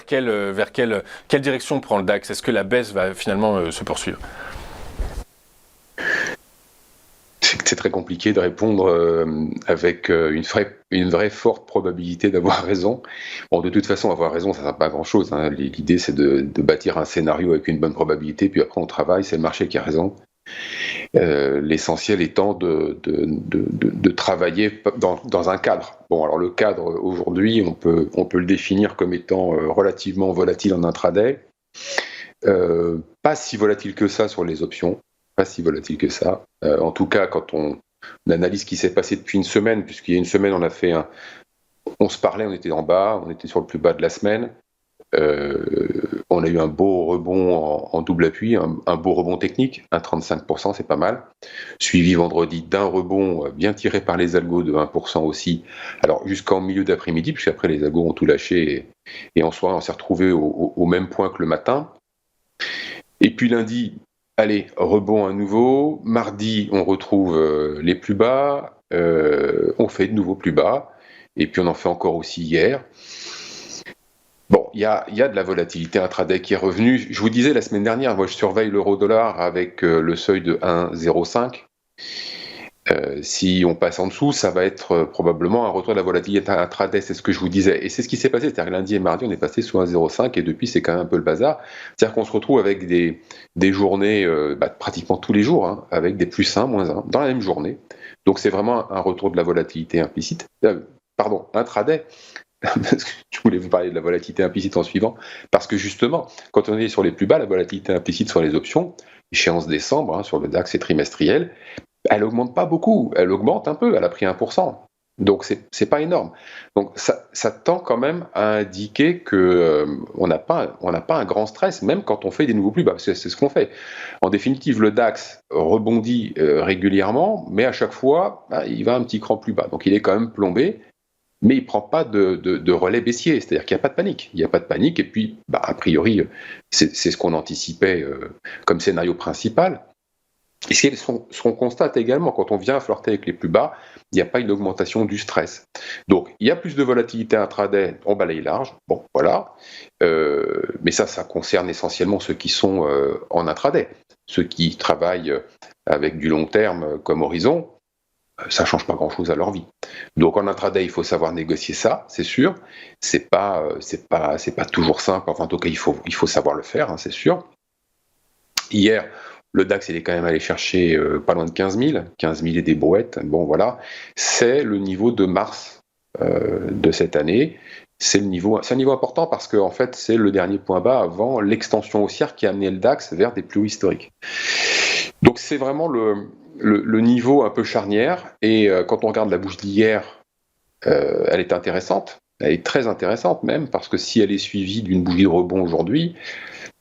quelle direction prend le DAX? Est-ce que la baisse va finalement se poursuivre? C'est très compliqué de répondre avec une vraie forte probabilité d'avoir raison. Bon, de toute façon, avoir raison, ça ne sert pas à grand-chose, hein. L'idée, c'est de bâtir un scénario avec une bonne probabilité, puis après on travaille, c'est le marché qui a raison. L'essentiel étant de travailler dans un cadre. Bon, alors le cadre, aujourd'hui, on peut le définir comme étant relativement volatile en intraday. Pas si volatile que ça sur les options, pas si volatile que ça. En tout cas, quand on analyse ce qui s'est passé depuis une semaine, puisqu'il y a une semaine, on se parlait, on était en bas, on était sur le plus bas de la semaine. On a eu un beau rebond en double appui, un beau rebond technique, 1,35%, c'est pas mal. Suivi vendredi d'un rebond bien tiré par les algos de 1% aussi. Alors jusqu'en milieu d'après-midi, puisqu'après les algos ont tout lâché et en soirée on s'est retrouvé au même point que le matin. Et puis lundi, allez, rebond à nouveau. Mardi, on retrouve les plus bas. On fait de nouveau plus bas. Et puis on en fait encore aussi hier. Bon, il y a de la volatilité intraday qui est revenue. Je vous disais la semaine dernière, moi je surveille l'euro-dollar avec le seuil de 1,05. Si on passe en dessous, ça va être probablement un retour de la volatilité intraday, c'est ce que je vous disais. Et c'est ce qui s'est passé, c'est-à-dire lundi et mardi, on est passé sous 1,05 et depuis c'est quand même un peu le bazar. C'est-à-dire qu'on se retrouve avec des journées, pratiquement tous les jours, hein, avec des plus 1, moins 1, dans la même journée. Donc c'est vraiment un retour de la volatilité implicite. Intraday. Je voulais vous parler de la volatilité implicite en suivant, parce que justement, quand on est sur les plus bas, la volatilité implicite sur les options, échéance décembre, hein, sur le DAX et trimestriel, elle augmente pas beaucoup, elle augmente un peu, elle a pris 1%. Donc c'est pas énorme. Donc ça tend quand même à indiquer que on n'a pas un grand stress, même quand on fait des nouveaux plus bas, parce que c'est ce qu'on fait. En définitive, le DAX rebondit régulièrement, mais à chaque fois, il va un petit cran plus bas. Donc il est quand même plombé, mais il ne prend pas de relais baissier, c'est-à-dire qu'il n'y a pas de panique. Il n'y a pas de panique, et puis, a priori, c'est ce qu'on anticipait comme scénario principal. Et ce qu'on constate également, quand on vient flirter avec les plus bas, il n'y a pas une augmentation du stress. Donc, il y a plus de volatilité intraday, on balaye large, bon, voilà. Mais ça concerne essentiellement ceux qui sont en intraday. Ceux qui travaillent avec du long terme comme horizon, ça ne change pas grand-chose à leur vie. Donc en intraday, il faut savoir négocier ça, c'est sûr. C'est pas toujours simple. Enfin, en tout cas, il faut savoir le faire, hein, c'est sûr. Hier, le DAX, il est quand même allé chercher pas loin de 15 000. 15 000 et des brouettes. Bon, voilà. C'est le niveau de mars de cette année. C'est un niveau important parce que en fait, c'est le dernier point bas avant l'extension haussière qui a amené le DAX vers des plus hauts historiques. Donc c'est vraiment le niveau un peu charnière, et quand on regarde la bougie d'hier, elle est intéressante, elle est très intéressante même, parce que si elle est suivie d'une bougie de rebond aujourd'hui,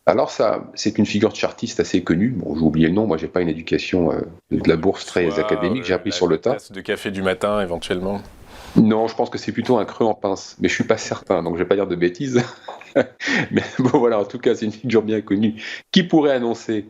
alors ça, c'est une figure de chartiste assez connue. Bon, j'ai oublié le nom, moi j'ai pas une éducation de la bourse très académique, j'ai appris sur le tas. Tasse de café du matin éventuellement. Non, je pense que c'est plutôt un creux en pince, mais je suis pas certain, donc je vais pas dire de bêtises. Mais bon voilà, en tout cas c'est une figure bien connue qui pourrait annoncer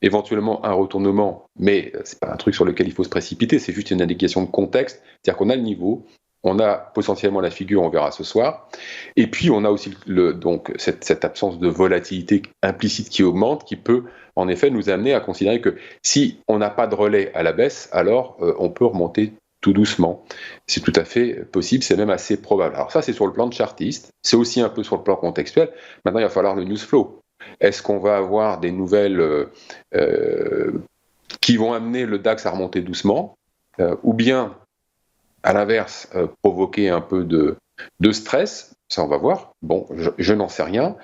éventuellement un retournement, mais c'est pas un truc sur lequel il faut se précipiter, c'est juste une indication de contexte, c'est-à-dire qu'on a le niveau, on a potentiellement la figure, on verra ce soir, et puis on a aussi donc cette absence de volatilité implicite qui augmente, qui peut en effet nous amener à considérer que si on n'a pas de relais à la baisse, alors on peut remonter tout doucement. C'est tout à fait possible, c'est même assez probable. Alors ça, c'est sur le plan de chartiste, c'est aussi un peu sur le plan contextuel. Maintenant, il va falloir le news flow. Est-ce qu'on va avoir des nouvelles qui vont amener le DAX à remonter doucement, ou bien, à l'inverse, provoquer un peu de stress? Ça, on va voir. Bon, je n'en sais rien.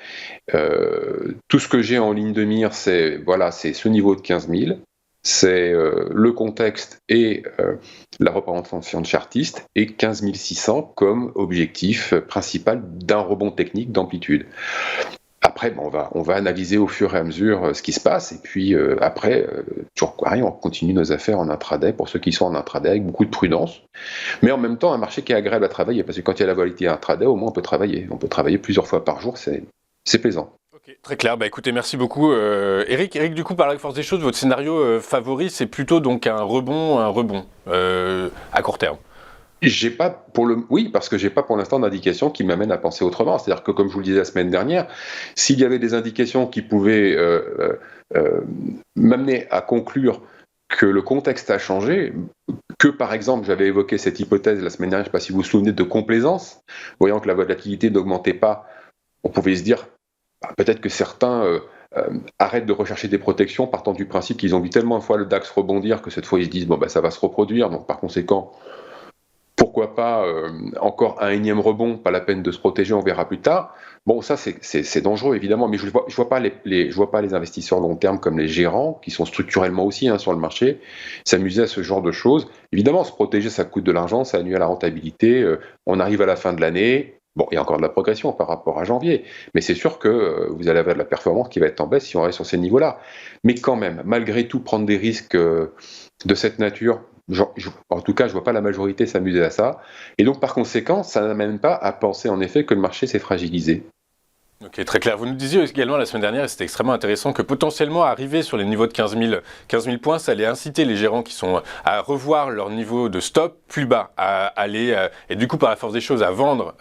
Tout ce que j'ai en ligne de mire, c'est ce niveau de 15 000. C'est le contexte et la représentation de chartiste, et 15 600 comme objectif principal d'un rebond technique d'amplitude. Après, on va analyser au fur et à mesure ce qui se passe, et puis après, toujours pareil, on continue nos affaires en intraday, pour ceux qui sont en intraday, avec beaucoup de prudence, mais en même temps un marché qui est agréable à travailler, parce que quand il y a la volatilité intraday, au moins on peut travailler plusieurs fois par jour, c'est plaisant. Okay, très clair. Écoutez, merci beaucoup, Eric. Eric, du coup, par la force des choses, votre scénario favori, c'est plutôt donc un rebond à court terme. Oui, parce que j'ai pas pour l'instant d'indication qui m'amène à penser autrement. C'est-à-dire que, comme je vous le disais la semaine dernière, s'il y avait des indications qui pouvaient m'amener à conclure que le contexte a changé, que par exemple j'avais évoqué cette hypothèse la semaine dernière, je ne sais pas si vous vous souvenez, de complaisance, voyant que la volatilité n'augmentait pas, on pouvait se dire peut-être que certains arrêtent de rechercher des protections partant du principe qu'ils ont vu tellement de fois le DAX rebondir que cette fois ils se disent bon ça va se reproduire, donc par conséquent pourquoi pas encore un énième rebond, pas la peine de se protéger, on verra plus tard. Bon, ça c'est dangereux évidemment, mais je vois pas je vois pas les investisseurs long terme comme les gérants, qui sont structurellement aussi sur le marché, s'amuser à ce genre de choses. Évidemment, se protéger, ça coûte de l'argent, ça nuit à la rentabilité. On arrive à la fin de l'année, bon, il y a encore de la progression par rapport à janvier, mais c'est sûr que vous allez avoir de la performance qui va être en baisse si on reste sur ces niveaux-là. Mais quand même, malgré tout, prendre des risques de cette nature, en tout cas, je ne vois pas la majorité s'amuser à ça. Et donc, par conséquent, ça n'amène pas à penser en effet que le marché s'est fragilisé. Ok, très clair. Vous nous disiez également la semaine dernière, et c'était extrêmement intéressant, que potentiellement arriver sur les niveaux de 15 000 points, ça allait inciter les gérants qui sont à revoir leur niveau de stop plus bas, à aller, et du coup par la force des choses, à vendre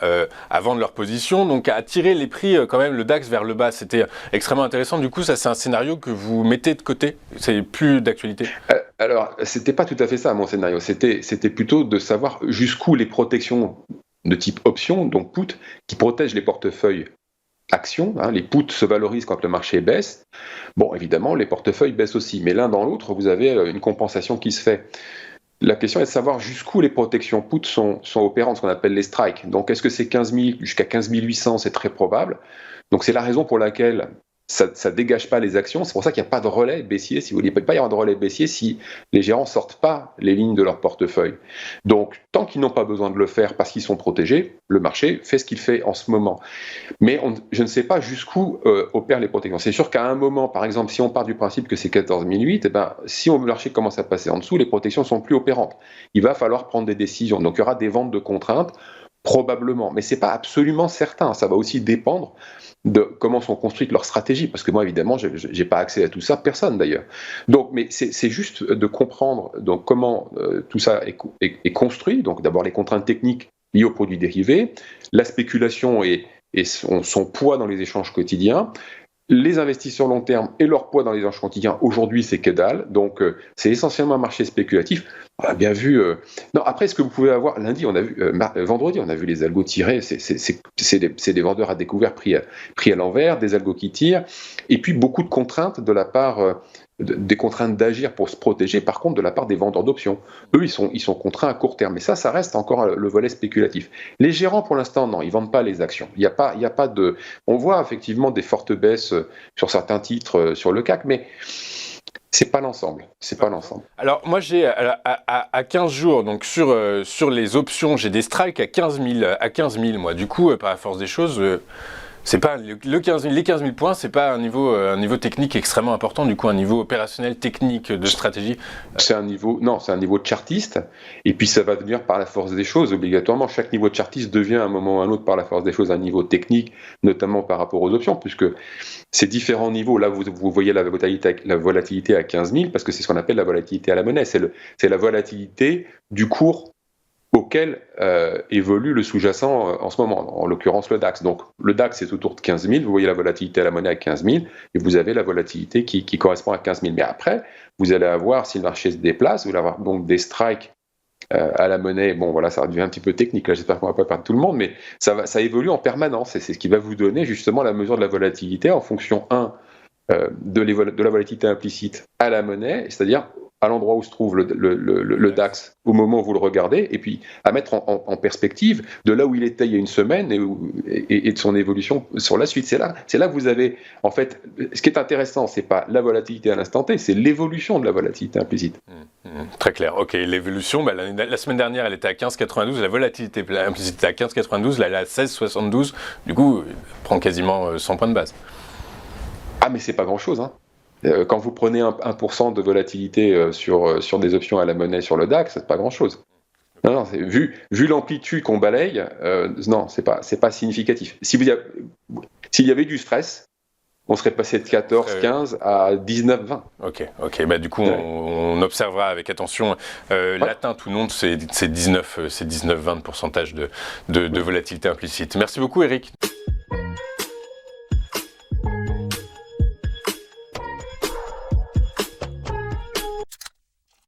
leur position, donc à tirer les prix quand même, le DAX vers le bas. C'était extrêmement intéressant. Du coup, ça c'est un scénario que vous mettez de côté, c'est plus d'actualité. Alors, c'était pas tout à fait ça mon scénario, c'était plutôt de savoir jusqu'où les protections de type option, donc put, qui protègent les portefeuilles actions, les puts se valorisent quand le marché baisse. Bon, évidemment, les portefeuilles baissent aussi, mais l'un dans l'autre, vous avez une compensation qui se fait. La question est de savoir jusqu'où les protections put sont opérantes, ce qu'on appelle les strikes. Donc, est-ce que c'est 15 000 jusqu'à 15 800? C'est très probable. Donc, c'est la raison pour laquelle ça ne dégage pas les actions. C'est pour ça qu'il n'y a pas de relais baissier. Si vous voulez, il ne peut pas y avoir de relais baissier si les gérants ne sortent pas les lignes de leur portefeuille. Donc, tant qu'ils n'ont pas besoin de le faire parce qu'ils sont protégés, le marché fait ce qu'il fait en ce moment. Mais je ne sais pas jusqu'où opèrent les protections. C'est sûr qu'à un moment, par exemple, si on part du principe que c'est 14 008, si le marché commence à passer en dessous, les protections sont plus opérantes. Il va falloir prendre des décisions. Donc, il y aura des ventes de contraintes, probablement. Mais ce n'est pas absolument certain. Ça va aussi dépendre de comment sont construites leurs stratégies. Parce que moi, évidemment, je n'ai pas accès à tout ça, personne d'ailleurs. Donc, mais c'est juste de comprendre donc, comment tout ça est construit. Donc, d'abord, les contraintes techniques liées aux produits dérivés, la spéculation et son poids dans les échanges quotidiens. Les investisseurs long terme et leur poids dans les échanges quotidiens, aujourd'hui, c'est que dalle. Donc, c'est essentiellement un marché spéculatif. On a bien vu. Non, après, ce que vous pouvez avoir, lundi, on a vu, vendredi, on a vu les algos tirer. C'est des vendeurs à découvert pris à l'envers, des algos qui tirent. Et puis, beaucoup de contraintes de la part. Des contraintes d'agir pour se protéger, par contre, de la part des vendeurs d'options. Eux, ils sont contraints à court terme. Mais ça reste encore le volet spéculatif. Les gérants, pour l'instant, non, ils ne vendent pas les actions. Il y a pas de... On voit effectivement des fortes baisses sur certains titres sur le CAC, mais c'est pas l'ensemble. C'est pas l'ensemble. Alors, moi, j'ai à 15 jours, donc sur les options, j'ai des strikes à 15 000, moi. Du coup, par la force des choses... c'est pas les 15 000 points, c'est pas un niveau technique extrêmement important, du coup un niveau opérationnel technique de stratégie. C'est un niveau chartiste, et puis ça va devenir par la force des choses obligatoirement. Chaque niveau de chartiste devient à un moment ou à un autre par la force des choses un niveau technique, notamment par rapport aux options, puisque ces différents niveaux, là vous voyez la volatilité à 15 000, parce que c'est ce qu'on appelle la volatilité à la monnaie, c'est la volatilité du cours auquel évolue le sous-jacent en ce moment, en l'occurrence le DAX. Donc le DAX est autour de 15 000, vous voyez la volatilité à la monnaie à 15 000, et vous avez la volatilité qui correspond à 15 000. Mais après, vous allez avoir, si le marché se déplace, vous allez avoir donc des strikes à la monnaie. Bon voilà, ça devient un petit peu technique, là j'espère qu'on va pas perdre tout le monde, mais ça évolue en permanence, et c'est ce qui va vous donner justement la mesure de la volatilité en fonction, de la volatilité implicite à la monnaie, c'est-à-dire à l'endroit où se trouve le DAX au moment où vous le regardez, et puis à mettre en perspective de là où il était il y a une semaine et de son évolution sur la suite. C'est là que vous avez, en fait, ce qui est intéressant, c'est pas la volatilité à l'instant T, c'est l'évolution de la volatilité implicite. Très clair, ok. L'évolution, la semaine dernière, elle était à 15,92, la volatilité implicite était à 15,92, là elle est à 16,72, du coup, elle prend quasiment 100 points de base. Ah mais c'est pas grand-chose, hein. Quand vous prenez 1% de volatilité sur des options à la monnaie sur le DAX, c'est pas grand-chose. Non, vu l'amplitude qu'on balaye, non, c'est pas significatif. S'il y avait du stress, on serait passé de 14-15 à 19-20. Ok. Bah, du coup, on observera avec attention l'atteinte ou non de ces 19-20 de pourcentage de volatilité implicite. Merci beaucoup, Eric.